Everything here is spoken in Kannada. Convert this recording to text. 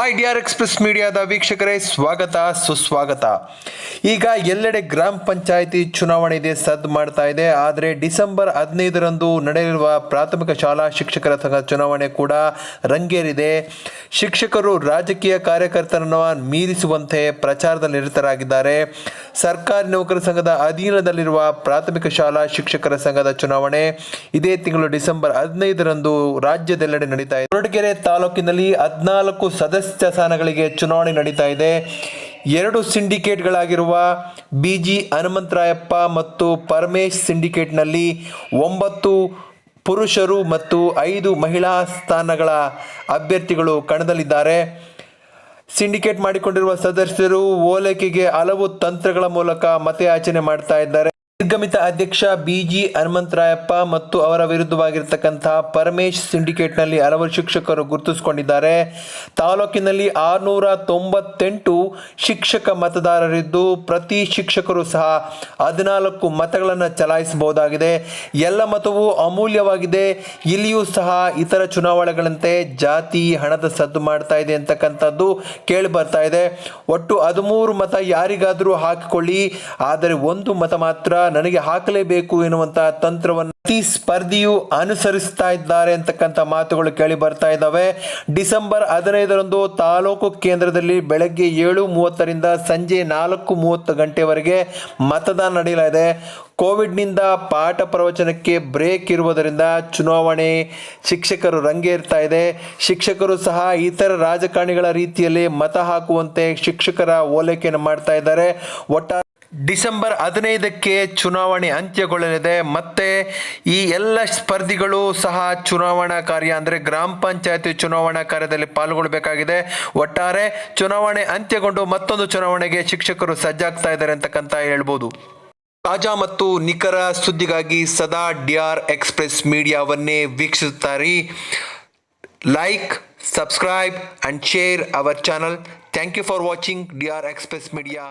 ಹಾಯ್ ಡಿಆರ್ ಎಕ್ಸ್ಪ್ರೆಸ್ ಮೀಡಿಯಾದ ವೀಕ್ಷಕರೇ, ಸ್ವಾಗತ ಸುಸ್ವಾಗತ. ಈಗ ಎಲ್ಲೆಡೆ ಗ್ರಾಮ ಪಂಚಾಯಿತಿ ಚುನಾವಣೆ ಇದೆ, ಸದ್ದು ಮಾಡ್ತಾ ಇದೆ. ಆದರೆ ಡಿಸೆಂಬರ್ 15ರಂದು ನಡೆಯಲಿರುವ ಪ್ರಾಥಮಿಕ ಶಾಲಾ ಶಿಕ್ಷಕರ ಸಂಘ ಚುನಾವಣೆ ಕೂಡ ರಂಗೇರಿದೆ. ಶಿಕ್ಷಕರು ರಾಜಕೀಯ ಕಾರ್ಯಕರ್ತರನ್ನು ಮೀರಿಸುವಂತೆ ಪ್ರಚಾರದಲ್ಲಿ ನಿರತರಾಗಿದ್ದಾರೆ. ಸರ್ಕಾರಿ ನೌಕರ ಸಂಘದ ಅಧೀನದಲ್ಲಿರುವ ಪ್ರಾಥಮಿಕ ಶಾಲಾ ಶಿಕ್ಷಕರ ಸಂಘದ ಚುನಾವಣೆ ಇದೇ ತಿಂಗಳು ಡಿಸೆಂಬರ್ 15ರಂದು ರಾಜ್ಯದೆಲ್ಲೆಡೆ ನಡೀತಾ ಇದೆ. ಕೊರಟಗೆರೆ ತಾಲೂಕಿನಲ್ಲಿ 14 ಸದಸ್ಯ ಸ್ಥಾನಗಳಿಗೆ ಚುನಾವಣೆ ನಡೀತಾ ಇದೆ. 2 ಸಿಂಡಿಕೇಟ್ಗಳಾಗಿರುವ ಬಿಜಿ ಹನುಮಂತರಾಯಪ್ಪ ಮತ್ತು ಪರಮೇಶ್ ಸಿಂಡಿಕೇಟ್ನಲ್ಲಿ 9 ಪುರುಷರು ಮತ್ತು 5 ಮಹಿಳಾ ಸ್ಥಾನಗಳ ಅಭ್ಯರ್ಥಿಗಳು ಕಣದಲ್ಲಿದ್ದಾರೆ. ಸಿಂಡಿಕೇಟ್ ಮಾಡಿಕೊಂಡಿರುವ ಸದಸ್ಯರು ಓಲೈಕೆಗೆ ಹಲವು ತಂತ್ರಗಳ ಮೂಲಕ ಮತಯಾಚನೆ ಮಾಡ್ತಾ ಇದ್ದಾರೆ. ನಿರ್ಗಮಿತ ಅಧ್ಯಕ್ಷ ಬಿಜಿ ಹನುಮಂತರಾಯಪ್ಪ ಮತ್ತು ಅವರ ವಿರುದ್ಧವಾಗಿರ್ತಕ್ಕಂತಹ ಪರಮೇಶ್ ಸಿಂಡಿಕೇಟ್ನಲ್ಲಿ ಹಲವರು ಶಿಕ್ಷಕರು ಗುರುತಿಸಿಕೊಂಡಿದ್ದಾರೆ. ತಾಲೂಕಿನಲ್ಲಿ 698 ಶಿಕ್ಷಕ ಮತದಾರರಿದ್ದು ಪ್ರತಿ ಶಿಕ್ಷಕರು ಸಹ 14 ಮತಗಳನ್ನು ಚಲಾಯಿಸಬಹುದಾಗಿದೆ. ಎಲ್ಲ ಮತವು ಅಮೂಲ್ಯವಾಗಿದೆ. ಇಲ್ಲಿಯೂ ಸಹ ಇತರ ಚುನಾವಣೆಗಳಂತೆ ಜಾತಿ ಹಣದ ಸದ್ದು ಮಾಡ್ತಾ ಇದೆ ಅಂತಕ್ಕಂಥದ್ದು ಕೇಳಿ ಬರ್ತಾ ಇದೆ. ಒಟ್ಟು 13 ಮತ ಯಾರಿಗಾದರೂ ಹಾಕಿಕೊಳ್ಳಿ, ಆದರೆ 1 ಮತ ಮಾತ್ರ ನನಗೆ ಹಾಕಲೇಬೇಕು ಎನ್ನುವಂತ ತಂತ್ರವನ್ನು ಪ್ರತಿ ಸ್ಪರ್ಧಿಯು ಅನುಸರಿಸ್ತಾ ಇದ್ದಾರೆ ಅಂತಕ್ಕಂಥ ಮಾತುಗಳು ಕೇಳಿ ಬರ್ತಾ ಇದ್ದಾವೆ. ಡಿಸೆಂಬರ್ 15ರಂದು ತಾಲೂಕು ಕೇಂದ್ರದಲ್ಲಿ ಬೆಳಗ್ಗೆ 7:30ರಿಂದ ಸಂಜೆ 4:30 ಗಂಟೆವರೆಗೆ ಮತದಾನ ನಡೆಯಲಿದೆ. ಕೋವಿಡ್ನಿಂದ ಪಾಠ ಪ್ರವಚನಕ್ಕೆ ಬ್ರೇಕ್ ಇರುವುದರಿಂದ ಚುನಾವಣೆ ಶಿಕ್ಷಕರು ರಂಗೇರ್ತಾ ಇದೆ. ಶಿಕ್ಷಕರು ಸಹ ಇತರ ರಾಜಕಾರಣಿಗಳ ರೀತಿಯಲ್ಲಿ ಮತ ಹಾಕುವಂತೆ ಶಿಕ್ಷಕರ ಓಲೈಕೆಯನ್ನು ಮಾಡ್ತಾ ಇದ್ದಾರೆ. ಒಟ್ಟಾರೆ ಡಿಸೆಂಬರ್ 15ಕ್ಕೆ ಚುನಾವಣೆ ಅಂತ್ಯಗೊಳ್ಳಲಿದೆ. ಮತ್ತೆ ಈ ಎಲ್ಲ ಸ್ಪರ್ಧಿಗಳು ಸಹ ಚುನಾವಣಾ ಕಾರ್ಯ ಅಂದರೆ ಗ್ರಾಮ ಪಂಚಾಯತಿ ಚುನಾವಣಾ ಕಾರ್ಯದಲ್ಲಿ ಪಾಲ್ಗೊಳ್ಳಬೇಕಾಗಿದೆ. ಒಟ್ಟಾರೆ ಚುನಾವಣೆ ಅಂತ್ಯಗೊಂಡು ಮತ್ತೊಂದು ಚುನಾವಣೆಗೆ ಶಿಕ್ಷಕರು ಸಜ್ಜಾಗ್ತಾ ಇದ್ದಾರೆ ಅಂತಕ್ಕಂತ ಹೇಳ್ಬೋದು. ತಾಜಾ ಮತ್ತು ನಿಖರ ಸುದ್ದಿಗಾಗಿ ಸದಾ ಡಿಆರ್ ಎಕ್ಸ್ಪ್ರೆಸ್ ಮೀಡಿಯಾವನ್ನೇ ವೀಕ್ಷಿಸುತ್ತಾರೆ. Like, subscribe and share our channel. Thank you for watching DR Express media.